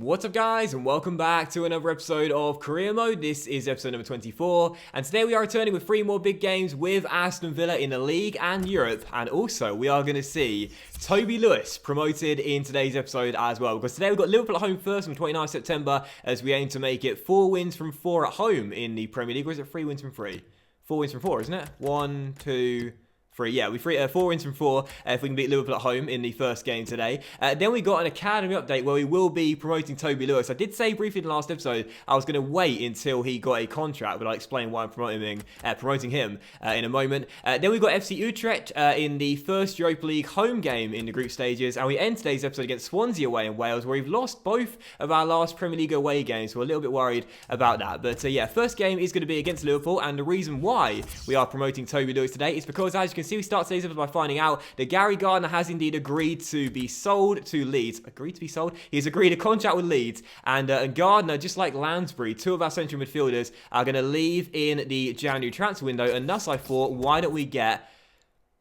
What's up guys, and welcome back to another episode of Career Mode. This is episode number 24, and today we are returning with 3 more big games with Aston Villa in the league and Europe, and also we are going to see Toby Lewis promoted in today's episode as well, because today we've got Liverpool at home first on 29th September as we aim to make it 4 wins from 4 at home in the Premier League, or is it 3 wins from 3? 4 wins from 4, isn't it? 1, 2... 3, yeah, 4 wins from 4 if we can beat Liverpool at home in the first game today. Then we got an academy update where we will be promoting Toby Lewis. I did say briefly in the last episode I was going to wait until he got a contract, but I'll explain why I'm promoting him in a moment. Then we got FC Utrecht in the first Europa League home game in the group stages, and we end today's episode against Swansea away in Wales, where we've lost both of our last Premier League away games, so we're a little bit worried about that. But yeah, first game is going to be against Liverpool, and the reason why we are promoting Toby Lewis today is because, as you can see, we start today's episode by finding out that Gary Gardner has indeed agreed to be sold to Leeds. Agreed to be sold? He's agreed a contract with Leeds, and Gardner, just like Lansbury, 2 of our central midfielders, are going to leave in the January transfer window, and thus I thought, why don't we get...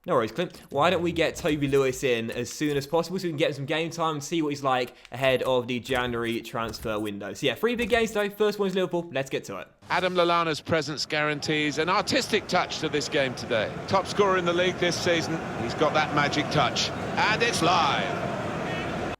No worries, Clint. Why don't we get Toby Lewis in as soon as possible so we can get some game time and see what he's like ahead of the January transfer window. So yeah, 3 big games though. First one's Liverpool. Let's get to it. Adam Lallana's presence guarantees an artistic touch to this game today. Top scorer in the league this season. He's got that magic touch. And it's live.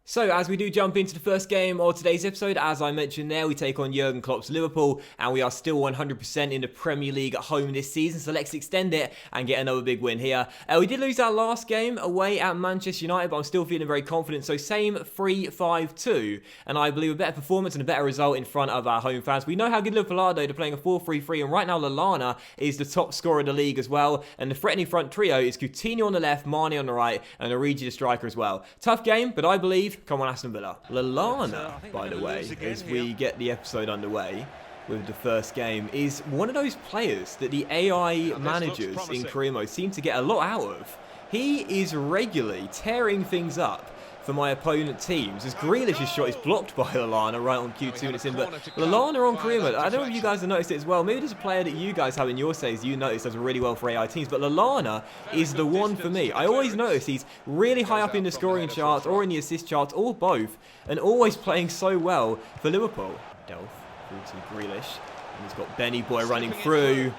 So, as we do jump into the first game of today's episode, as I mentioned there, we take on Jurgen Klopp's Liverpool, and we are still 100% in the Premier League at home this season, so let's extend it and get another big win here. We did lose our last game away at Manchester United, but I'm still feeling very confident, so same 3-5-2, and I believe a better performance and a better result in front of our home fans. We know how good Liverpool are, though. They're playing a 4-3-3, and right now Lallana is the top scorer in the league as well, and the threatening front trio is Coutinho on the left, Mane on the right, and Origi the striker as well. Tough game, but I believe... Come on, Aston Villa. Lallana, by the way, as we get the episode underway with the first game, is one of those players that the AI managers in Career Mode seem to get a lot out of. He is regularly tearing things up for my opponent teams, as Grealish's shot is blocked by Lallana right on Q2 and it's in, but Lallana on Career Mode, I don't know if you guys have noticed it as well, maybe there's a player that you guys have in your saves you notice does really well for AI teams, but Lallana is the one for me. I always notice he's really high up in the scoring charts or in the assist charts or both, and always playing so well for Liverpool. Delph through to Grealish, and he's got Benny Boy running through.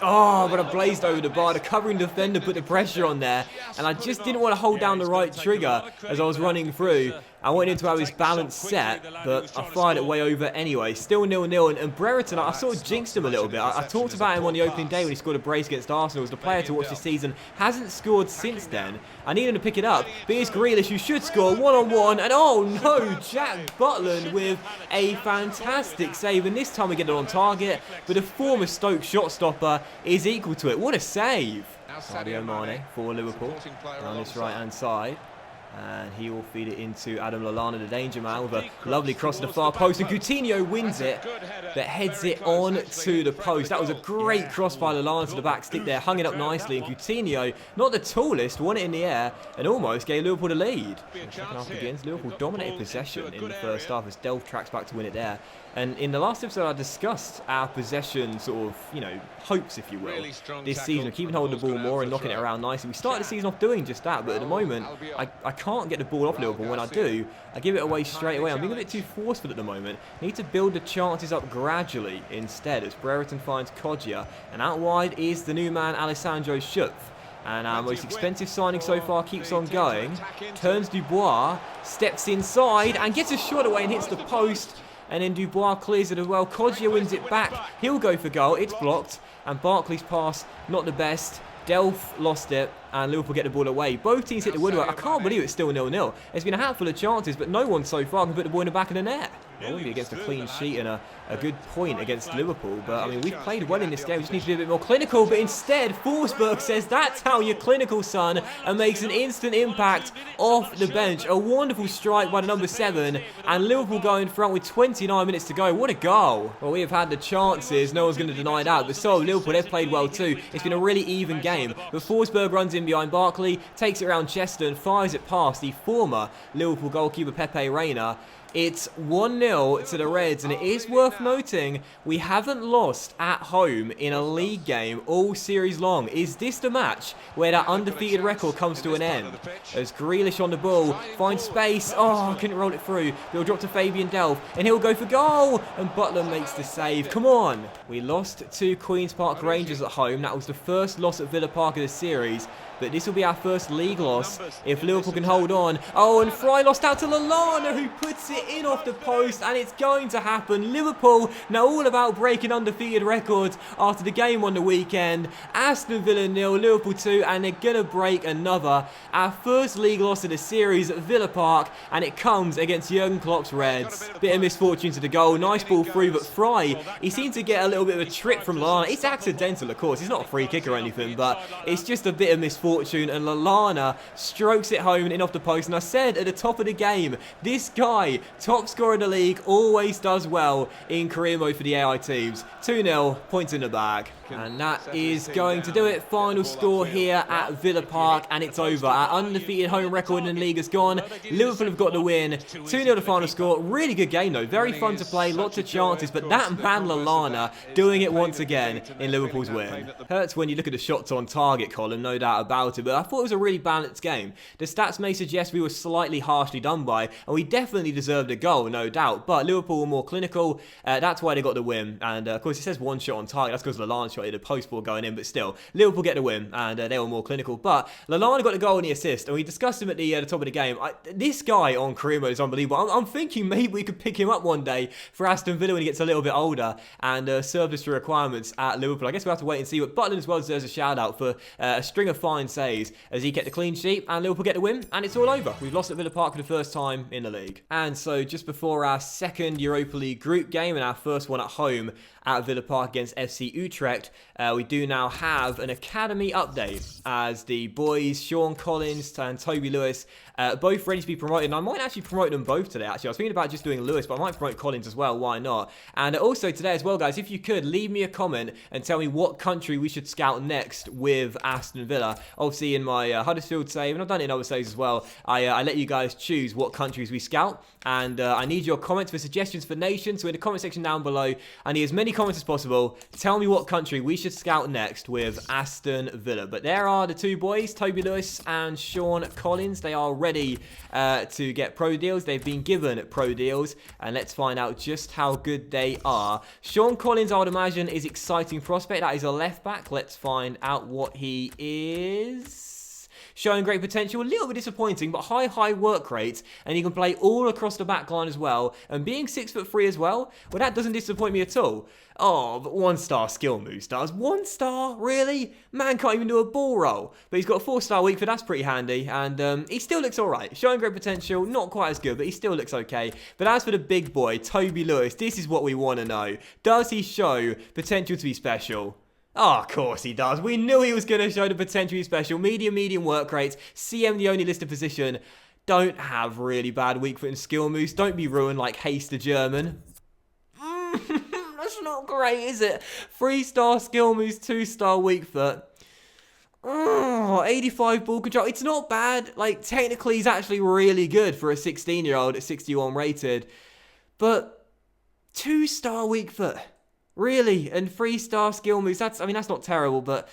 Oh, but I blazed over the bar. The covering defender put the pressure on there, and I just didn't want to hold down the right trigger as I was running through. I wanted him to have his balance set, but I fired it way over anyway. Still 0-0, and Brereton, I sort of jinxed him a little bit. I talked about him on the opening day when he scored a brace against Arsenal as the player to watch this season. Hasn't scored since then. I need him to pick it up, but here's Grealish, who should score one-on-one, and oh no, Jack Butland with a fantastic save, and this time we get it on target, but the former Stoke shot stopper is equal to it. What a save! Sadio Mane for Liverpool on this right-hand side. And he will feed it into Adam Lallana, the danger man, with a lovely cross to the far post. And Coutinho wins it, but heads it on to the post. That was a great cross by Lallana to the back stick there, hung it up nicely. And Coutinho, not the tallest, won it in the air and almost gave Liverpool the lead. The second half begins. Liverpool dominated possession in the first half as Delph tracks back to win it there. And in the last episode, I discussed our possession sort of, hopes, if you will, this season of keeping hold of the ball more and knocking it around nicely. We started the season off doing just that, but at the moment, I can't get the ball off Liverpool. When I do, I give it away straight away. I'm being a bit too forceful at the moment. Need to build the chances up gradually instead, as Brereton finds Kodjia. And out wide is the new man, Alessandro Schupf. And our most expensive signing so far keeps on going. Turns Dubois, steps inside and gets a shot away and hits the post. And then Dubois clears it as well. Kodjia wins it back. He'll go for goal. It's blocked. And Barkley's pass, not the best. Delph lost it, and Liverpool get the ball away. Both teams hit the woodwork. I can't believe it's still 0-0. There's been a handful of chances, but no one so far can put the ball in the back of the net. It wouldn't be against a clean sheet and a good point against Liverpool. But, I mean, we've played well in this game. We just need to be a bit more clinical. But instead, Forsberg says that's how you're clinical, son, and makes an instant impact off the bench. A wonderful strike by the number 7. And Liverpool go in front with 29 minutes to go. What a goal. Well, we have had the chances. No one's going to deny that. But so have Liverpool. They've played well too. It's been a really even game. But Forsberg runs in behind Barkley, takes it around Chester and fires it past the former Liverpool goalkeeper Pepe Reina. It's 1-0 2-0 to the Reds, and it is worth noting we haven't lost at home in a league game all series long. Is this the match where that undefeated record comes to an end? As Grealish on the ball, finds space, oh, couldn't roll it through. He'll drop to Fabian Delph, and he'll go for goal, and Butler makes the save. Come on! We lost to Queen's Park Rangers at home. That was the first loss at Villa Park of the series. But this will be our first league loss if Liverpool can hold on. Oh, and Fry lost out to Lallana, who puts it in off the post, and it's going to happen. Liverpool now all about breaking undefeated records after the game on the weekend. Aston Villa 0, Liverpool 2, and they're going to break another. Our first league loss of the series at Villa Park, and it comes against Jurgen Klopp's Reds. Bit of misfortune to the goal. Nice ball through, but Fry, he seemed to get a little bit of a trick from Lallana. It's accidental, of course. It's not a free kick or anything, but it's just a bit of misfortune. And Lallana strokes it home and in off the post. And I said at the top of the game, this guy, top scorer in the league, always does well in career mode for the AI teams. 2-0, points in the bag. And that is going to do it. Final score here at Villa Park, and it's over. Our undefeated home record in the league is gone. Liverpool have got the win. 2-0 the final score. Really good game though. Very fun to play. Lots of chances. But that man Lallana doing it once again in Liverpool's win. Hurts when you look at the shots on target column, no doubt about it. But I thought it was a really balanced game. The stats may suggest we were slightly harshly done by, and we definitely deserved a goal, no doubt. But Liverpool were more clinical. That's why they got the win. And of course, it says one shot on target. That's because Lallana shot the post ball going in, but still, Liverpool get the win, and they were more clinical. But Lallana got the goal and the assist, and we discussed him at the top of the game. This guy on career mode is unbelievable. I'm thinking maybe we could pick him up one day for Aston Villa when he gets a little bit older and serve us to requirements at Liverpool. I guess we'll have to wait and see. But Butler as well deserves a shout out for a string of fine saves as he kept the clean sheet, and Liverpool get the win, and it's all over. We've lost at Villa Park for the first time in the league. And so just before our second Europa League group game and our first one at home at Villa Park against FC Utrecht, we do now have an academy update as the boys Sean Collins and Toby Lewis both ready to be promoted. And I might actually promote them both today, actually. I was thinking about just doing Lewis, but I might promote Collins as well. Why not? And also today as well, guys, if you could, leave me a comment and tell me what country we should scout next with Aston Villa. Obviously, in my Huddersfield save, and I've done it in other saves as well, I let you guys choose what countries we scout. And I need your comments for suggestions for nations. So in the comment section down below, I need as many comments as possible. Tell me what country we should scout next with Aston Villa. But there are the two boys, Toby Lewis and Sean Collins. They are ready to get pro deals. They've been given pro deals, and let's find out just how good they are. Sean Collins, I would imagine, is exciting prospect. That is a left back. Let's find out what he is. Showing great potential, a little bit disappointing, but high work rates, and he can play all across the back line as well. And being 6'3" as well that doesn't disappoint me at all. Oh, but 1-star skill moves does. 1 star? Really? Man can't even do a ball roll. But he's got a 4-star weak foot, that's pretty handy. And he still looks alright. Showing great potential, not quite as good, but he still looks okay. But as for the big boy, Toby Lewis, this is what we want to know. Does he show potential to be special? Oh, of course he does. We knew he was going to show the potential to be special. Medium work rates. CM the only listed position. Don't have really bad weak foot and skill moves. Don't be ruined like Haste the German. That's not great, is it? 3-star skill moves, 2-star weak foot. Oh, 85 ball control. It's not bad. Like, technically, he's actually really good for a 16-year-old at 61 rated. But 2-star weak foot. Really? And 3-star skill moves. That's not terrible, but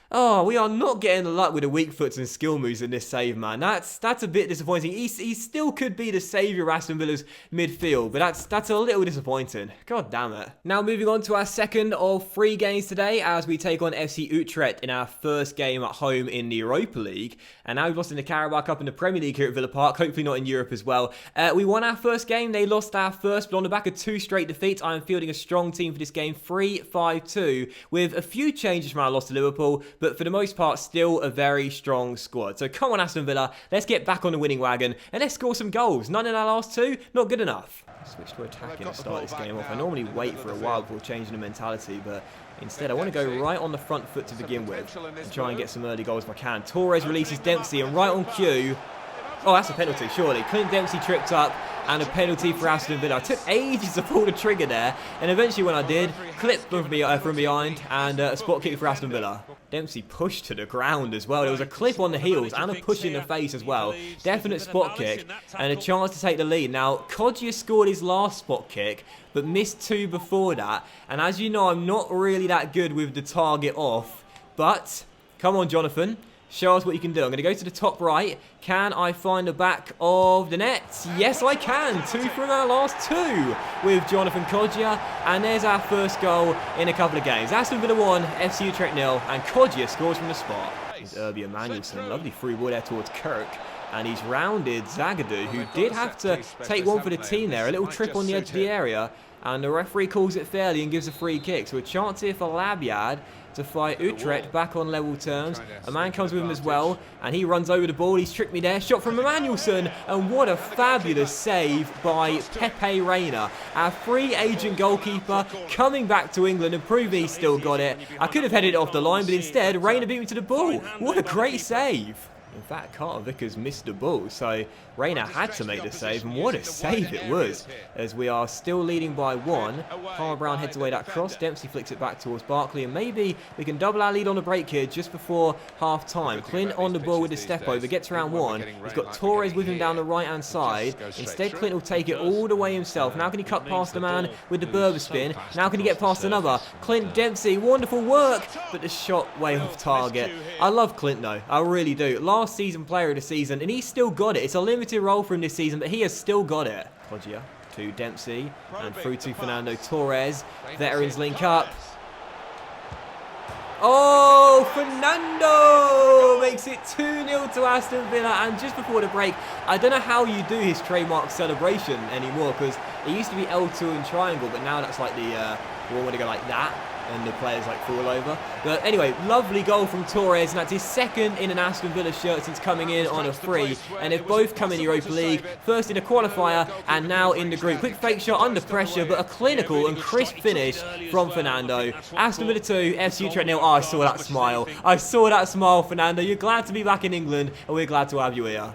oh, we are not getting the luck with the weak foots and skill moves in this save, man. That's a bit disappointing. He still could be the saviour of Aston Villa's midfield, but that's a little disappointing. God damn it. Now moving on to our second of 3 games today as we take on FC Utrecht in our first game at home in the Europa League. And now we've lost in the Carabao Cup and the Premier League here at Villa Park, hopefully not in Europe as well. We won our first game, they lost our first, but on the back of 2 straight defeats, I am fielding a strong team for this game, 3-5-2, with a few changes from our loss to Liverpool, but for the most part, still a very strong squad. So come on, Aston Villa, let's get back on the winning wagon, and let's score some goals. None in our last 2, not good enough. Switch to attacking and start this game off. I normally wait for a while before changing the mentality, but instead I want to go right on the front foot to begin with, and try and get some early goals if I can. Torres releases Dempsey, and right on cue, oh, that's a penalty, surely. Clint Dempsey tripped up, and a penalty for Aston Villa. I took ages to pull the trigger there, and eventually when I did, clipped from behind, and a spot kick for Aston Villa. Dempsey pushed to the ground as well. There was a clip on the heels and a push in the face as well. Definite spot kick and a chance to take the lead. Now, Kodjia scored his last spot kick, but missed 2 before that. And as you know, I'm not really that good with the target off. But, come on, Jonathan. Show us what you can do. I'm going to go to the top right. Can I find the back of the net? Yes, I can. 2 from our last 2 with Jonathan Kodjia. And there's our first goal in a couple of games. Aston Villa 1, FC Utrecht 0. And Kodjia scores from the spot. It's Irby Emanuelson. Lovely free ball there towards Kirk. And he's rounded Zagadou, who did have to take one for the team there. A little trip on the edge of the area. And the referee calls it fairly and gives a free kick. So a chance here for Labyad to fight Utrecht back on level terms. A man comes with him as well, and he runs over the ball. He's tricked me there. Shot from Emanuelson, and what a fabulous save by Pepe Reina, our free agent goalkeeper, coming back to England and proving he's still got it. I could have headed it off the line, but instead, Reina beat me to the ball. What a great save. In fact, Carter Vickers missed the ball, so Reina had to make the save, and what a save it was, as we are still leading by 1. Palmer Brown heads away that cross, Dempsey flicks it back towards Barkley, and maybe we can double our lead on the break here just before half-time. Clint on the ball with the step over, gets around 1, he's got Torres with him down the right-hand side. Instead, Clint will take it all the way himself. Now can he cut past the man with the Berber spin? Now can he get past another? Clint Dempsey, wonderful work, but the shot way off target. I love Clint though, I really do. Last season player of the season, and he's still got it. It's a limited role for him this season, but he has still got it. Kodjia to Dempsey and through to Fernando Torres. Veterans link up. Oh, Fernando makes it 2-0 to Aston Villa. And just before the break, I don't know how you do his trademark celebration anymore, because it used to be L2 and triangle, but now that's like the one where they go like that and the players like fall over. But anyway, lovely goal from Torres, and that's his second in an Aston Villa shirt since coming in on a free. And they've both come in Europa League, first in a qualifier and now in the group. Quick fake shot under pressure, but a clinical and crisp finish from Fernando. Aston Villa 2, FC Utrecht 0. Oh, I saw that smile. I saw that smile, Fernando. You're glad to be back in England, and we're glad to have you here.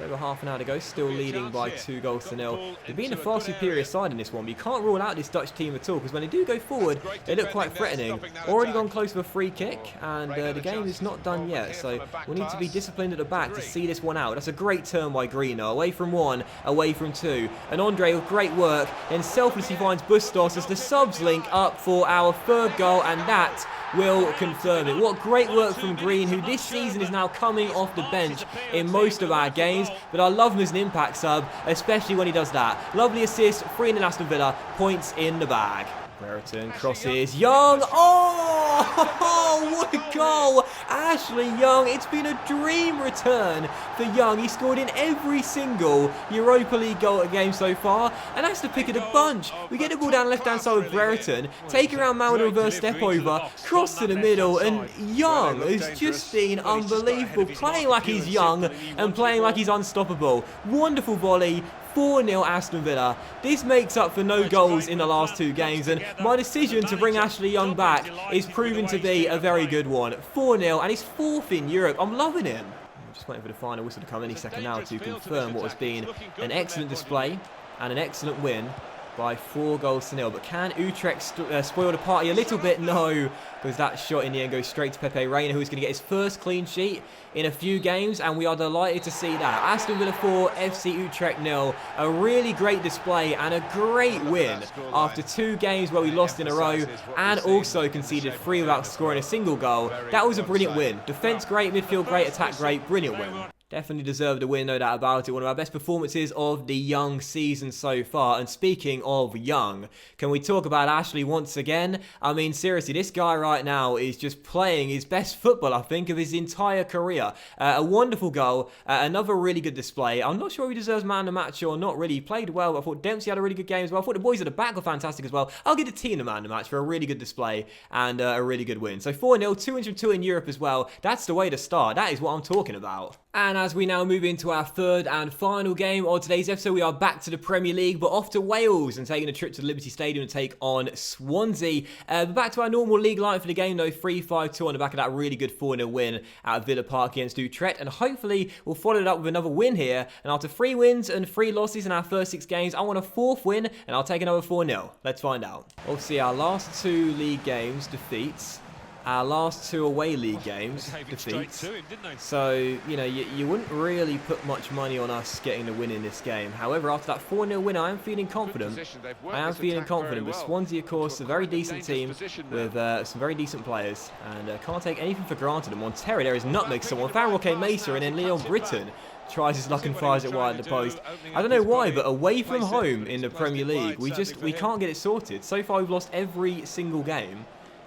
Over half an hour to go, still leading by 2-0. They've been a far superior side in this one, but you can't rule out this Dutch team at all, because when they do go forward, they look quite threatening. Already gone close with a free kick, and the game is not done yet, so we'll need to be disciplined at the back to see this one out. That's a great turn by Greeno, away from 1, away from 2. And Andre with great work, then selflessly finds Bustos as the subs link up for our 3rd goal, and that will confirm it. What great work from Green, who this season is now coming off the bench in most of our games, but I love him as an impact sub, especially when he does that. Lovely assist, 3 in Aston Villa, points in the bag. Brereton crosses, Young, oh, what a goal, Ashley Young. It's been a dream return for Young. He scored in every single Europa League game so far, and that's the pick of the bunch. We get the ball down left hand side with Brereton, take around Mal with a reverse step over, cross to the middle, and Young has just been unbelievable, playing like he's young and playing like he's unstoppable. Wonderful volley. 4-0 Aston Villa. This makes up for no goals in the last 2 games, and my decision to bring Ashley Young back is proven to be a very good one. 4-0, and he's 4th in Europe. I'm loving him. I'm just waiting for the final whistle to come any second now to confirm what has been an excellent display and an excellent win by 4-0. But can Utrecht spoil the party a little bit? No, because that shot in the end goes straight to Pepe Reina, who is going to get his first clean sheet in a few games, and we are delighted to see that. Aston Villa 4, FC Utrecht 0. A really great display and a great win after 2 games where we lost in a row and also conceded 3 without scoring a single goal. That was a brilliant win. Defence great, midfield great, attack great. Brilliant win. Definitely deserved a win, no doubt about it. One of our best performances of the Young season so far. And speaking of Young, can we talk about Ashley once again? I mean, seriously, this guy right now is just playing his best football, I think, of his entire career. A wonderful goal, another really good display. I'm not sure if he deserves man of the match or not, really. He played well. I thought Dempsey had a really good game as well. I thought the boys at the back were fantastic as well. I'll give the team the man of the match for a really good display and a really good win. So 4-0, 202 in Europe as well. That's the way to start. That is what I'm talking about. And as we now move into our third and final game of today's episode, we are back to the Premier League, but off to Wales and taking a trip to the Liberty Stadium to take on Swansea. Back to our normal league line for the game, though, 3-5-2 on the back of that really good 4-0 win at Villa Park against Utrecht. And hopefully we'll follow it up with another win here. And after 3 wins and 3 losses in our first 6 games, I want a 4th win, and I'll take another 4-0. Let's find out. Obviously, our last 2 league games defeats. Our last 2 away league games defeats. So, you know, you wouldn't really put much money on us getting the win in this game. However, after that 4-0 win, I am feeling confident. But Swansea, of course, a very decent team with some very decent players. And can't take anything for granted. And Montero there is nutmeg someone. Found Roque Mesa, and then Leon Britton tries his luck and fires it wide at the post. I don't know why, but away from home in the Premier League, we can't get it sorted. So far, we've lost every single game.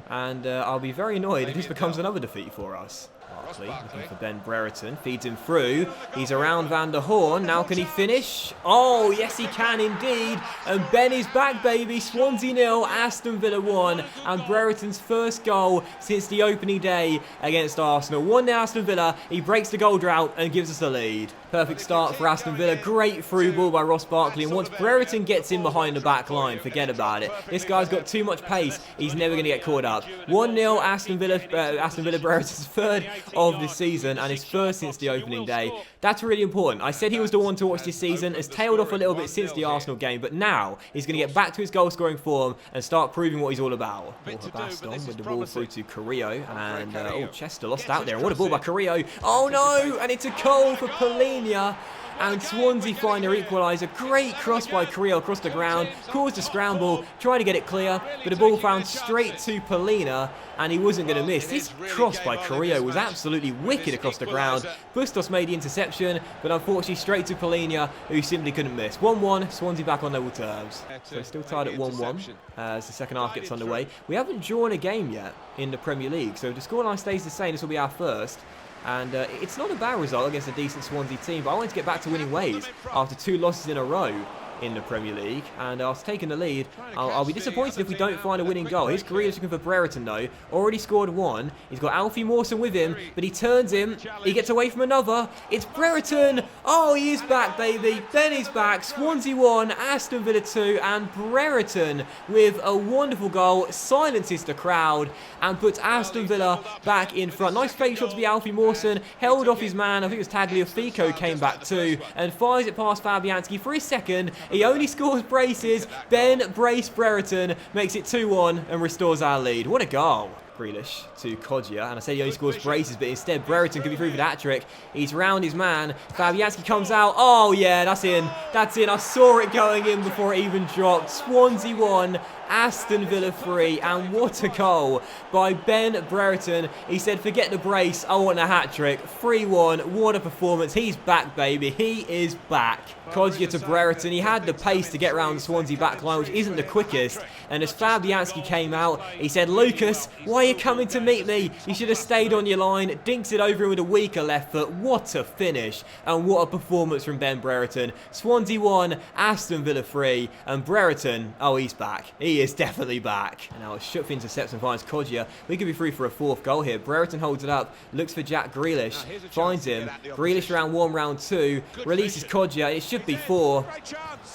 And I'll be very annoyed if this becomes another defeat for us. Barkley looking for Ben Brereton, feeds him through. He's around Van der Horn. Now can he finish? Oh, yes he can indeed. And Ben is back, baby. Swansea 0, Aston Villa 1. And Brereton's first goal since the opening day against Arsenal. 1-0 Aston Villa. He breaks the goal drought and gives us the lead. Perfect start for Aston Villa. Great through ball by Ross Barkley. And once Brereton gets in behind the back line, forget about it. This guy's got too much pace. He's never going to get caught up. 1-0 Aston Villa Brereton's third of this season and his first since the opening day. That's really important. I said he was the one to watch this season. Has tailed off a little bit since the Arsenal game, but now he's going to get back to his goal scoring form and start proving what he's all about. Aston with the ball through to Carrillo, and oh, Chester lost out there. And what a ball by Carrillo. Oh no, and it's a goal for Polina. And Swansea find their equaliser. Great cross by Carrillo across the ground. Caused a scramble. Tried to get it clear. But the ball found straight to Polina. And he wasn't going to miss. This cross by Carrillo was absolutely wicked across the ground. Bustos made the interception. But unfortunately straight to Polina, who simply couldn't miss. 1-1. Swansea back on level terms. So still tied at 1-1 as the second half gets underway. We haven't drawn a game yet in the Premier League. So if the scoreline stays the same, this will be our first. And it's not a bad result against a decent Swansea team, but I wanted to get back to winning ways after 2 losses in a row in the Premier League, and after taking the lead, I'll be disappointed if we don't find a winning goal. Here's Grealish looking for Brereton though, already scored 1. He's got Alfie Mawson with him, but he turns him, he gets away from another. It's Brereton! Oh, he is back, baby. Ben is back. Swansea 1, Aston Villa 2, and Brereton with a wonderful goal silences the crowd and puts Aston Villa back in front. Nice fake shot to be Alfie Mawson, held off his man. I think it was Tagliafico came back too, and fires it past Fabianski for his second. He only scores braces. Ben Brace Brereton makes it 2-1 and restores our lead. What a goal. Grealish to Kodjia, and I said he only scores braces, but instead Brereton could be through for that trick. He's round his man. Fabianski comes out. Oh yeah, that's in. That's in. I saw it going in before it even dropped. Swansea 1, Aston Villa 3, and what a goal by Ben Brereton. He said, forget the brace, I want a hat-trick. 3-1, what a performance. He's back, baby. He is back. Kodjia to Brereton. He had the pace to get around the Swansea back line, which isn't the quickest. And as Fabianski came out, he said, Lucas, why are you coming to meet me? You should have stayed on your line. Dinks it over him with a weaker left foot. What a finish. And what a performance from Ben Brereton. Swansea 1, Aston Villa 3, and Brereton, oh, he's back. He is definitely back. And now Schupf intercepts and finds Kodjia. We could be through for a 4th goal here. Brereton holds it up, looks for Jack Grealish, finds him. Grealish round 1, round 2, releases Kodjia. It should be 4.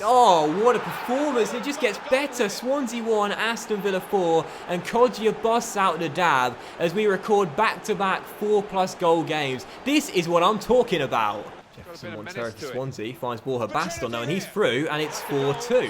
Oh, what a performance. It just gets better. Swansea 1, Aston Villa 4, and Kodjia busts out the dab as we record back-to-back 4+ goal games. This is what I'm talking about. Jefferson Montero for Swansea finds Borja Baston now, and he's through, and it's 4-2.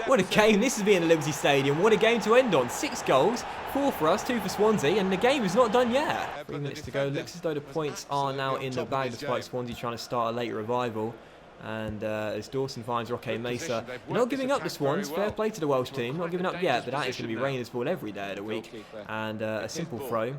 What a game this has been at Liberty Stadium. What a game to end on. 6 goals, 4 for us, 2 for Swansea, and the game is not done yet. 3 minutes to go. Looks as though the points are now in the bag, despite Swansea trying to start a late revival. And as Dawson finds Roque Mesa, not giving up the Swans. Fair play to the Welsh team. Not giving up yet, but that is going to be raining this ball every day of the week. And a simple throw.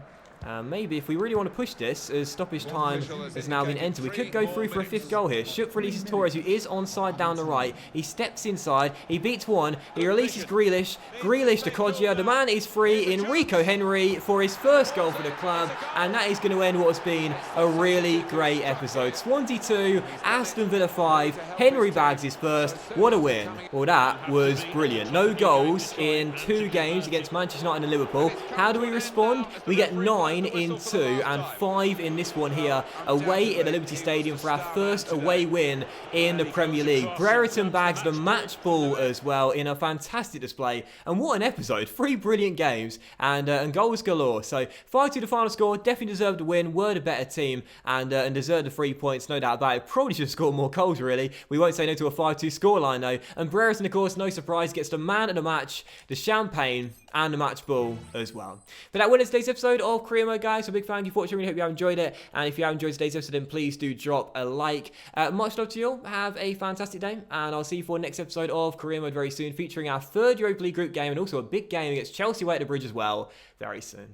Maybe if we really want to push this, as stoppage time has now been entered, we could go through for a 5th goal here. Schupf releases Torres, who is onside down the right. He steps inside, he beats one, he releases Grealish. Grealish to Kodjia, the man is free. Enrico Henry for his first goal for the club, and that is going to end what has been a really great episode. Swansea 2, Aston Villa 5, Henry bags his first. What a win. Well, that was brilliant. No goals in 2 games against Manchester United and Liverpool. How do we respond? We get 9 9 in 2 and 5 in this one here, away at the Liberty Stadium for our first away win in the Premier League. Brereton bags the match ball as well in a fantastic display, and what an episode. 3 brilliant games and goals galore. So 5-2 the final score, definitely deserved to win, were the better team and deserved the 3 points, no doubt about it. Probably should have scored more goals really. We won't say no to a 5-2 scoreline though, and Brereton of course, no surprise, gets the man of the match, the champagne and the match ball as well. But that will end today's episode of Career Mode, guys. So big fan of you watching. Really hope you have enjoyed it. And if you have enjoyed today's episode, then please do drop a like. Much love to you all. Have a fantastic day. And I'll see you for the next episode of Career Mode very soon, featuring our 3rd Europa League group game and also a big game against Chelsea away at the Bridge as well very soon.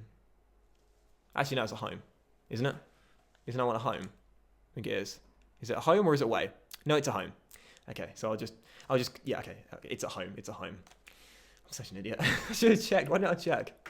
Actually, no, it's at home, isn't it? Isn't that one at home? I think it is. Is it at home or is it away? No, it's at home. Okay, so I'll just, yeah, okay, it's at home. It's at home. I'm such an idiot. I should have checked. Why didn't I check?